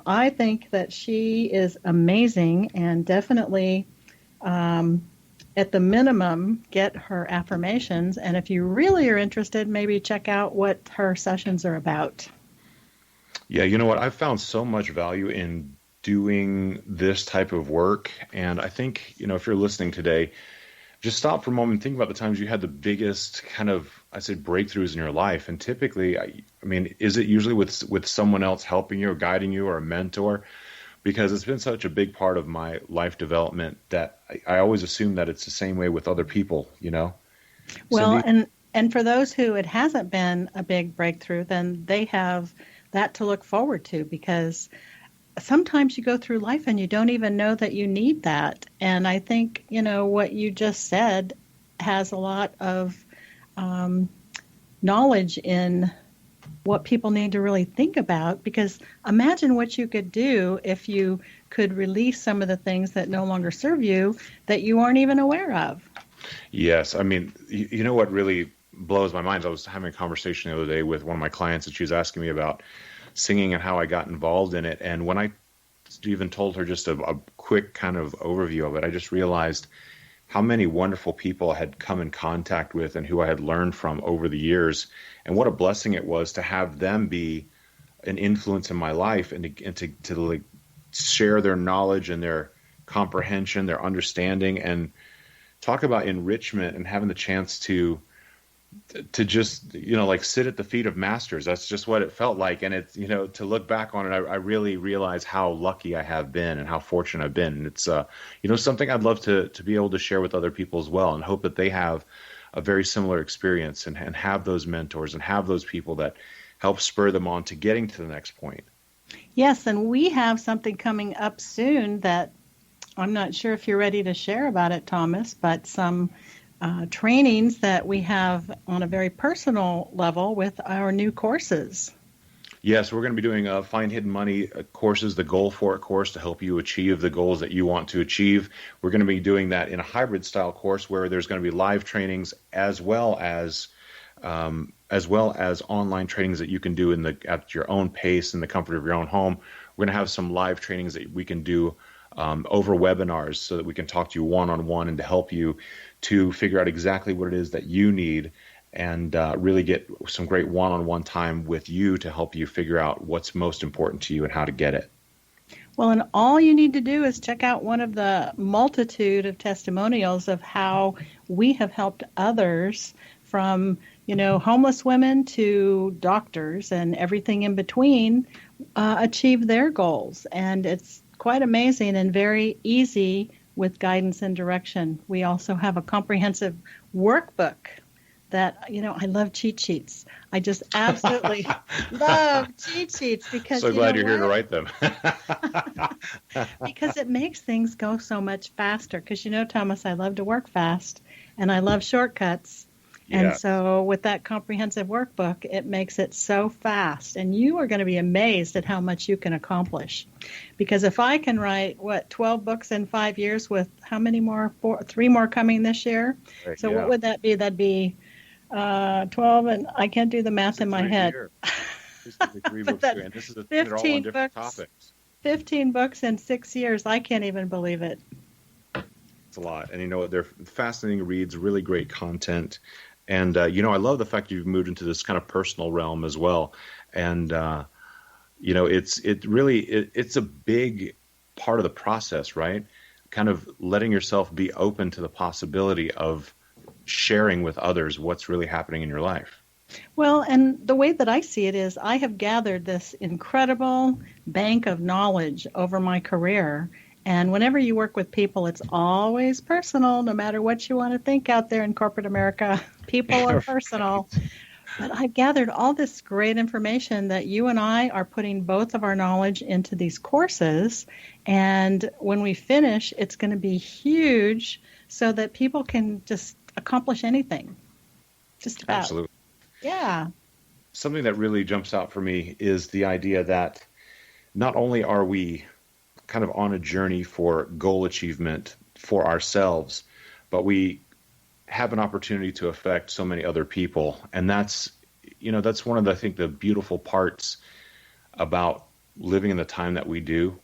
I think that she is amazing, and definitely, at the minimum, get her affirmations. And if you really are interested, maybe check out what her sessions are about. Yeah, you know what? I've found so much value in doing this type of work. And I think, if you're listening today, just stop for a moment and think about the times you had the biggest kind of, breakthroughs in your life. And typically, is it usually with someone else helping you or guiding you or a mentor? Because it's been such a big part of my life development that I always assume that it's the same way with other people, Well, Cindy? and for those who it hasn't been a big breakthrough, then they have that to look forward to, because sometimes you go through life and you don't even know that you need that. And I think, what you just said has a lot of knowledge in what people need to really think about, because imagine what you could do if you could release some of the things that no longer serve you that you aren't even aware of. Yes. You know what really blows my mind? I was having a conversation the other day with one of my clients, and she was asking me about singing and how I got involved in it. And when I even told her just a quick kind of overview of it, I just realized how many wonderful people I had come in contact with and who I had learned from over the years, and what a blessing it was to have them be an influence in my life, and to like share their knowledge and their comprehension, their understanding, and talk about enrichment and having the chance to just, like sit at the feet of masters. That's just what it felt like. And it's, to look back on it, I really realize how lucky I have been and how fortunate I've been. And it's, something I'd love to be able to share with other people as well, and hope that they have a very similar experience and have those mentors and have those people that help spur them on to getting to the next point. Yes, and we have something coming up soon that I'm not sure if you're ready to share about it, Thomas, but some trainings that we have on a very personal level with our new courses. Yes, we're going to be doing Find Hidden Money courses, the Goal For It course to help you achieve the goals that you want to achieve. We're going to be doing that in a hybrid style course where there's going to be live trainings as well as online trainings that you can do at your own pace in the comfort of your own home. We're going to have some live trainings that we can do over webinars so that we can talk to you one-on-one and to help you to figure out exactly what it is that you need and really get some great one-on-one time with you to help you figure out what's most important to you and how to get it. Well, and all you need to do is check out one of the multitude of testimonials of how we have helped others, from, homeless women to doctors and everything in between, achieve their goals. And it's quite amazing and very easy with guidance and direction. We also have a comprehensive workbook that, I love cheat sheets. I just absolutely love cheat sheets because so glad you're here to write them. Because it makes things go so much faster. Because, Thomas, I love to work fast and I love shortcuts. Yeah. And so with that comprehensive workbook, it makes it so fast. And you are going to be amazed at how much you can accomplish. Because if I can write, 12 books in 5 years with how many more? 3 more coming this year. Right, so yeah. What would that be? That'd be 12, and I can't do the math in my head. This is 3 books, and this is they're all on different topics. 15 books in 6 years. I can't even believe it. It's a lot. And they're fascinating reads, really great content. And, I love the fact you've moved into this kind of personal realm as well. And, it's a big part of the process, right? Kind of letting yourself be open to the possibility of sharing with others what's really happening in your life. Well, and the way that I see it is I have gathered this incredible bank of knowledge over my career. And whenever you work with people, it's always personal, no matter what you want to think out there in corporate America. People are personal. But I've gathered all this great information that you and I are putting both of our knowledge into these courses. And when we finish, it's going to be huge so that people can just accomplish anything. Just about. Absolutely. Yeah. Something that really jumps out for me is the idea that not only are we kind of on a journey for goal achievement for ourselves, but we have an opportunity to affect so many other people. And that's one of the, I think, the beautiful parts about living in the time that we do,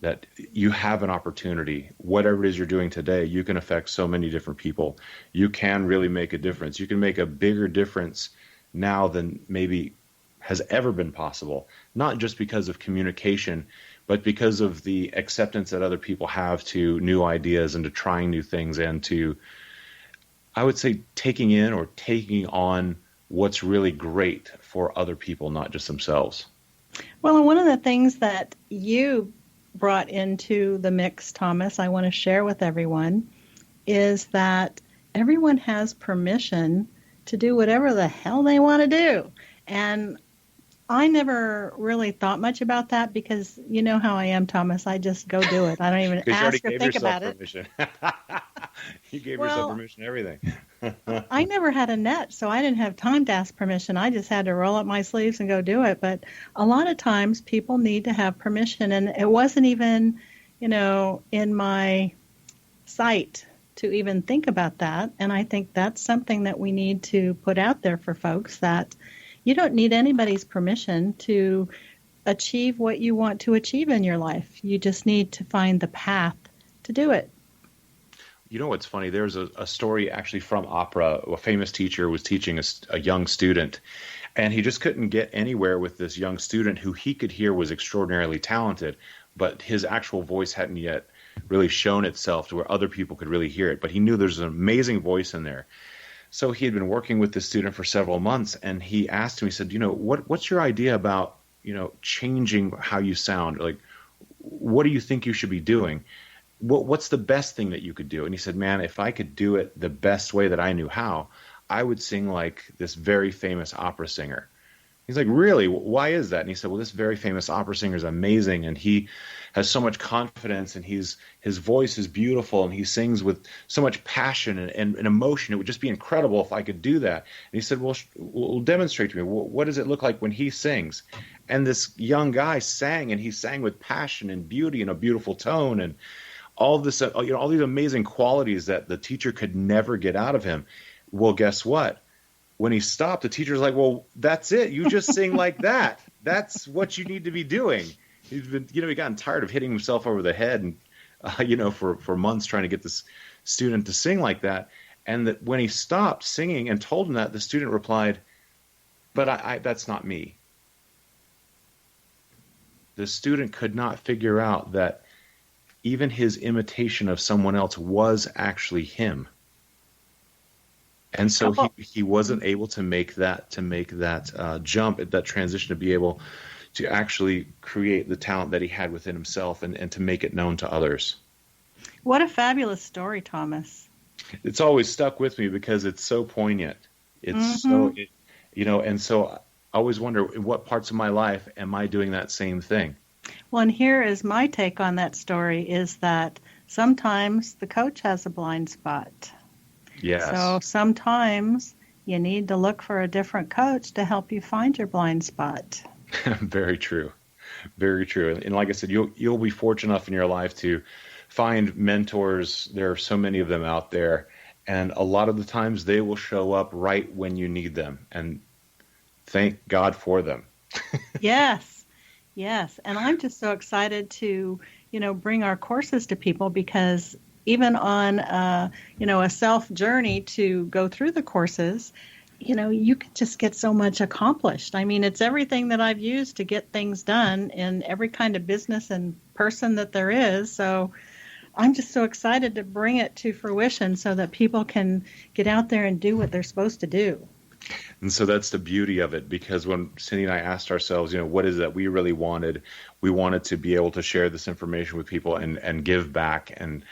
that you have an opportunity. Whatever it is you're doing today, you can affect so many different people. You can really make a difference. You can make a bigger difference now than maybe has ever been possible, not just because of communication, but because of the acceptance that other people have to new ideas and to trying new things and to, I would say, taking in or taking on what's really great for other people, not just themselves. Well, and one of the things that you brought into the mix, Thomas, I want to share with everyone, is that everyone has permission to do whatever the hell they want to do. And I never really thought much about that because you know how I am, Thomas. I just go do it. I don't even ask or think about it. You gave yourself permission to everything. I never had a net, so I didn't have time to ask permission. I just had to roll up my sleeves and go do it. But a lot of times people need to have permission, and it wasn't even, in my sight to even think about that. And I think that's something that we need to put out there for folks, that you don't need anybody's permission to achieve what you want to achieve in your life. You just need to find the path to do it. You know what's funny? There's a story actually from opera. A famous teacher was teaching a young student, and he just couldn't get anywhere with this young student who he could hear was extraordinarily talented, but his actual voice hadn't yet really shown itself to where other people could really hear it. But he knew there's an amazing voice in there. So he had been working with this student for several months, and he asked him, he said, what's your idea about, changing how you sound? Like, what do you think you should be doing? What's the best thing that you could do? And he said, man, if I could do it the best way that I knew how, I would sing like this very famous opera singer. He's like, really? Why is that? And he said, well, this very famous opera singer is amazing, and he has so much confidence, and his voice is beautiful, and he sings with so much passion and emotion. It would just be incredible if I could do that. And he said, well, demonstrate to me. What does it look like when he sings? And this young guy sang, and he sang with passion and beauty and a beautiful tone, and all this, all these amazing qualities that the teacher could never get out of him. Well, guess what? When he stopped, the teacher's like, well, that's it. You just sing like that. That's what you need to be doing. He's been, he gotten tired of hitting himself over the head and, for months trying to get this student to sing like that. And that when he stopped singing and told him that, the student replied, but I that's not me. The student could not figure out that even his imitation of someone else was actually him. And so he wasn't able to make that jump, that transition, to be able to actually create the talent that he had within himself and to make it known to others. What a fabulous story, Thomas. It's always stuck with me because it's so poignant. It's so, and so I always wonder, in what parts of my life am I doing that same thing? Well, and here is my take on that story, is that sometimes the coach has a blind spot. Yes. So sometimes you need to look for a different coach to help you find your blind spot. Very true. Very true. And like I said, you'll be fortunate enough in your life to find mentors. There are so many of them out there. And a lot of the times they will show up right when you need them. And thank God for them. Yes. Yes. And I'm just so excited to, bring our courses to people, because even on, a self journey to go through the courses, you can just get so much accomplished. I mean, it's everything that I've used to get things done in every kind of business and person that there is. So I'm just so excited to bring it to fruition so that people can get out there and do what they're supposed to do. And so that's the beauty of it, because when Cindy and I asked ourselves, what is it that we really wanted? We wanted to be able to share this information with people and give back and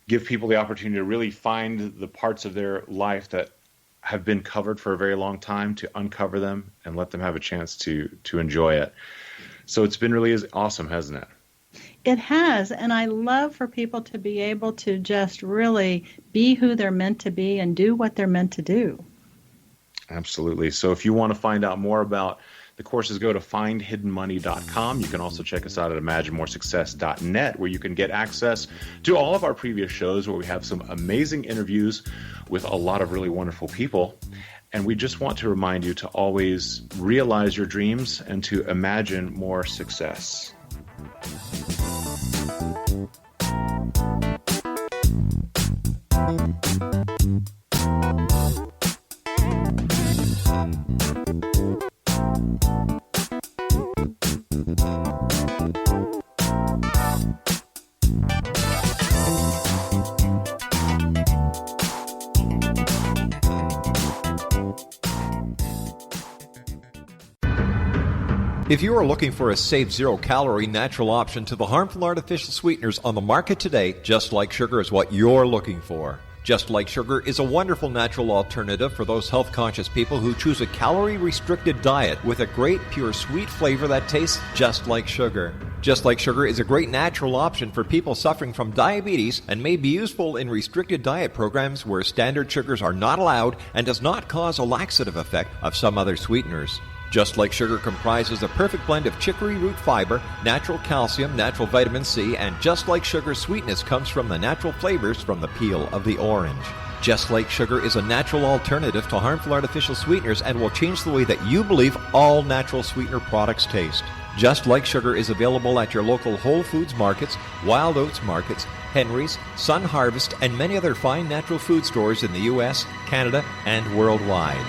give people the opportunity to really find the parts of their life that have been covered for a very long time, to uncover them and let them have a chance to enjoy it. So it's been really awesome, hasn't it? It has, and I love for people to be able to just really be who they're meant to be and do what they're meant to do. Absolutely. So if you want to find out more about the courses, go to findhiddenmoney.com. You can also check us out at imaginemoresuccess.net, where you can get access to all of our previous shows, where we have some amazing interviews with a lot of really wonderful people. And we just want to remind you to always realize your dreams and to imagine more success. If you are looking for a safe, zero-calorie, natural option to the harmful artificial sweeteners on the market today, Just Like Sugar is what you're looking for. Just Like Sugar is a wonderful natural alternative for those health-conscious people who choose a calorie-restricted diet with a great, pure, sweet flavor that tastes just like sugar. Just Like Sugar is a great natural option for people suffering from diabetes and may be useful in restricted diet programs where standard sugars are not allowed and does not cause a laxative effect of some other sweeteners. Just Like Sugar comprises a perfect blend of chicory root fiber, natural calcium, natural vitamin C, and Just Like Sugar's sweetness comes from the natural flavors from the peel of the orange. Just Like Sugar is a natural alternative to harmful artificial sweeteners and will change the way that you believe all natural sweetener products taste. Just Like Sugar is available at your local Whole Foods markets, Wild Oats markets, Henry's, Sun Harvest, and many other fine natural food stores in the U.S., Canada, and worldwide.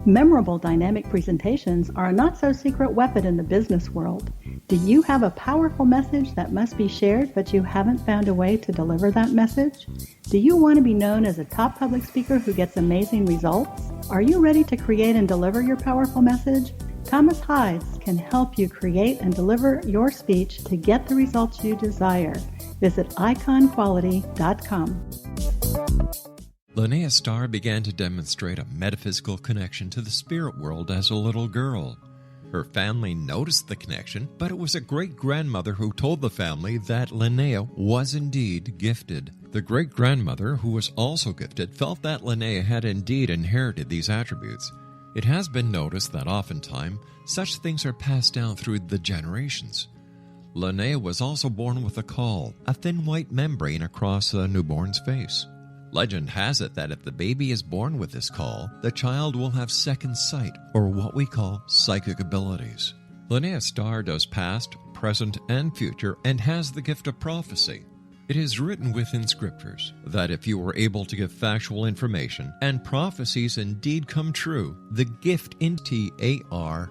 Memorable dynamic presentations are a not-so-secret weapon in the business world. Do you have a powerful message that must be shared, but you haven't found a way to deliver that message? Do you want to be known as a top public speaker who gets amazing results? Are you ready to create and deliver your powerful message? Thomas Hides can help you create and deliver your speech to get the results you desire. Visit iconquality.com. Linnea Starr began to demonstrate a metaphysical connection to the spirit world as a little girl. Her family noticed the connection, but it was a great-grandmother who told the family that Linnea was indeed gifted. The great-grandmother, who was also gifted, felt that Linnea had indeed inherited these attributes. It has been noticed that oftentimes such things are passed down through the generations. Linnea was also born with a caul, a thin white membrane across a newborn's face. Legend has it that if the baby is born with this caul, the child will have second sight, or what we call psychic abilities. Linnea Starr does past, present, and future, and has the gift of prophecy. It is written within scriptures that if you are able to give factual information and prophecies indeed come true, the gift in TAR.com.